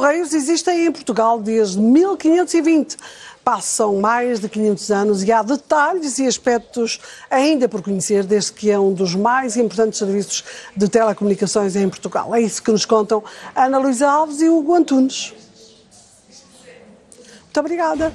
Correios existem em Portugal desde 1520. Passam mais de 500 anos e há detalhes e aspectos ainda por conhecer, desde que é um dos mais importantes serviços de telecomunicações em Portugal. É isso que nos contam Ana Luísa Alves e Hugo Antunes. Muito obrigada.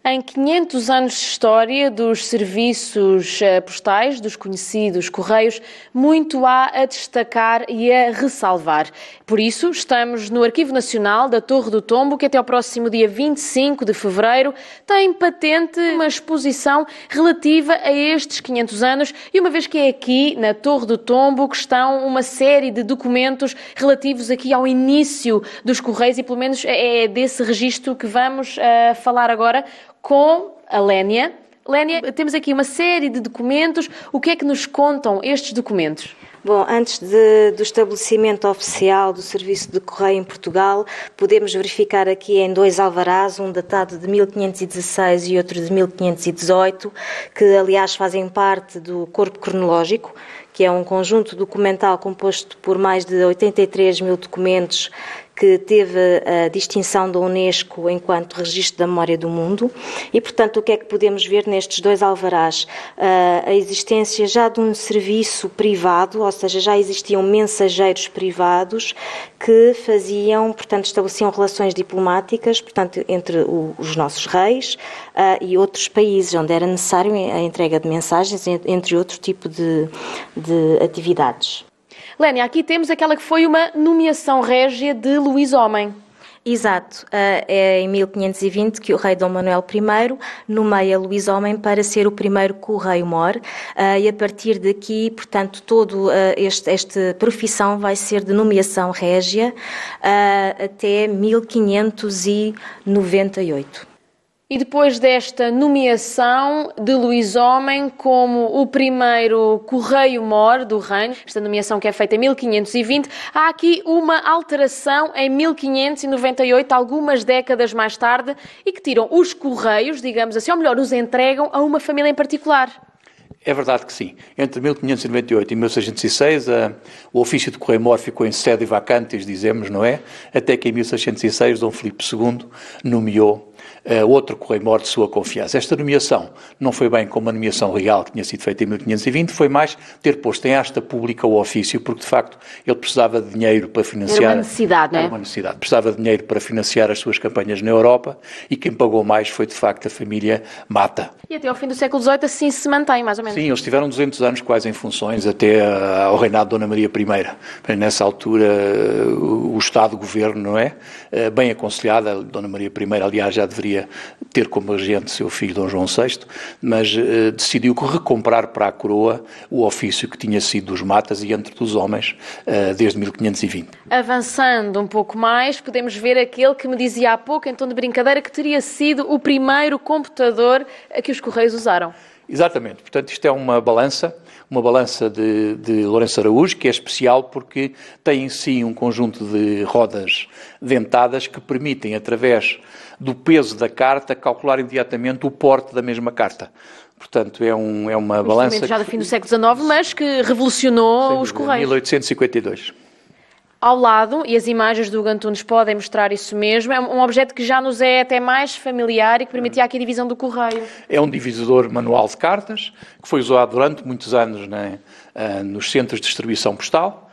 Em 500 anos de história dos serviços postais, dos conhecidos Correios, muito há a destacar e a ressalvar. Por isso, estamos no Arquivo Nacional da Torre do Tombo, que até ao próximo dia 25 de fevereiro tem patente uma exposição relativa a estes 500 anos e uma vez que é aqui, na Torre do Tombo, que estão uma série de documentos relativos aqui ao início dos Correios e pelo menos é desse registro que vamos falar agora com a Lénia. Lénia, temos aqui uma série de documentos. O que é que nos contam estes documentos? Bom, antes do estabelecimento oficial do Serviço de Correio em Portugal, podemos verificar aqui em dois alvarás, um datado de 1516 e outro de 1518, que aliás fazem parte do corpo cronológico, que é um conjunto documental composto por mais de 83 mil documentos que teve a distinção da Unesco enquanto registro da memória do mundo e, portanto, o que é que podemos ver nestes dois alvarás? A existência já de um serviço privado, ou seja, já existiam mensageiros privados que faziam, portanto, estabeleciam relações diplomáticas, portanto, entre os nossos reis e outros países onde era necessário a entrega de mensagens, entre outro tipo de atividades. Lénia, aqui temos aquela que foi uma nomeação régia de Luís Homem. Exato. É em 1520 que o rei Dom Manuel I nomeia Luís Homem para ser o primeiro correio-mor e a partir daqui, portanto, esta profissão vai ser de nomeação régia até 1598. E depois desta nomeação de Luís Homem como o primeiro correio-mor do reino, esta nomeação que é feita em 1520, há aqui uma alteração em 1598, algumas décadas mais tarde, e que tiram os correios, digamos assim, ou melhor, os entregam a uma família em particular. É verdade que sim. Entre 1598 e 1606, o ofício de correio-mor ficou em sede vacantes, dizemos, não é? Até que em 1606 Dom Filipe II nomeou outro correio-mor de sua confiança. Esta nomeação não foi bem como a nomeação real que tinha sido feita em 1520, foi mais ter posto em asta pública o ofício, porque de facto ele precisava de dinheiro para financiar... Era uma necessidade, não é? Era uma necessidade. Precisava de dinheiro para financiar as suas campanhas na Europa e quem pagou mais foi de facto a família Mata. E até ao fim do século XVIII assim se mantém, mais ou menos. Sim, eles tiveram 200 anos quase em funções até ao reinado de Dona Maria I. Nessa altura o Estado-Governo, não é? Bem aconselhado, a Dona Maria I, aliás, já deveria ter como regente seu filho Dom João VI, mas decidiu recomprar para a coroa o ofício que tinha sido dos Matas e entre dos homens desde 1520. Avançando um pouco mais, podemos ver aquele que me dizia há pouco, em tom de brincadeira, que teria sido o primeiro computador que os Correios usaram. Exatamente. Portanto, isto é uma balança de Lourenço Araújo, que é especial porque tem em si um conjunto de rodas dentadas que permitem, através do peso da carta, calcular imediatamente o porte da mesma carta. Portanto, é uma balança... Já do fim do século XIX, mas que revolucionou os Correios. 1852. Ao lado, e as imagens do Hugo Antunes podem mostrar isso mesmo, é um objeto que já nos é até mais familiar e que permitia aqui a divisão do correio. É um divisador manual de cartas, que foi usado durante muitos anos nos centros de distribuição postal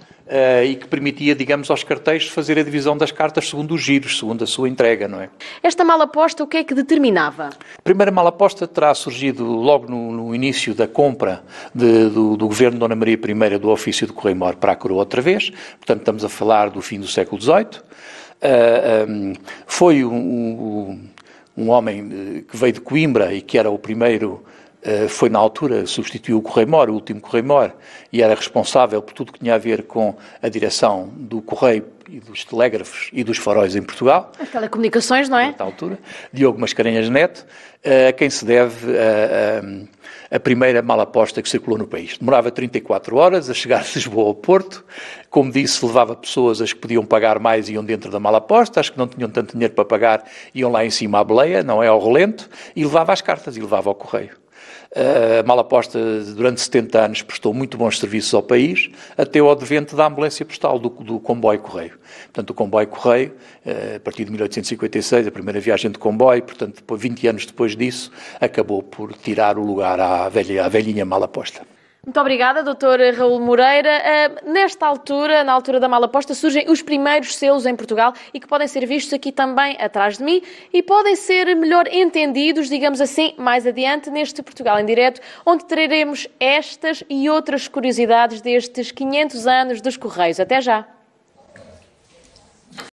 e que permitia, digamos, aos carteiros fazer a divisão das cartas segundo os giros, segundo a sua entrega, não é? Esta mala posta, o que é que determinava? A primeira mala posta terá surgido logo no início da compra do governo de Dona Maria I do ofício de correio-mor para a coroa outra vez, portanto estamos a falar do fim do século XVIII. Foi um homem que veio de Coimbra e que era o primeiro... foi na altura, substituiu o Correio-mor, o último Correio-mor, e era responsável por tudo que tinha a ver com a direção do Correio e dos telégrafos e dos faróis em Portugal. As telecomunicações, não é? Nesta altura. Diogo Mascarenhas Neto, a quem se deve a primeira mala posta que circulou no país. Demorava 34 horas a chegar de Lisboa ao Porto. Como disse, levava pessoas as que podiam pagar mais e iam dentro da mala posta, as que não tinham tanto dinheiro para pagar iam lá em cima à boleia, não é ao relento, e levava as cartas e levava ao correio. A Malaposta, durante 70 anos, prestou muito bons serviços ao país, até o advento da ambulância postal, do comboio-correio. Portanto, o comboio-correio, a partir de 1856, a primeira viagem de comboio, portanto, 20 anos depois disso, acabou por tirar o lugar à velhinha Malaposta. Muito obrigada, Dr. Raul Moreira. Nesta altura, na altura da Malaposta, surgem os primeiros selos em Portugal e que podem ser vistos aqui também atrás de mim e podem ser melhor entendidos, digamos assim, mais adiante neste Portugal em Direto, onde traremos estas e outras curiosidades destes 500 anos dos Correios. Até já!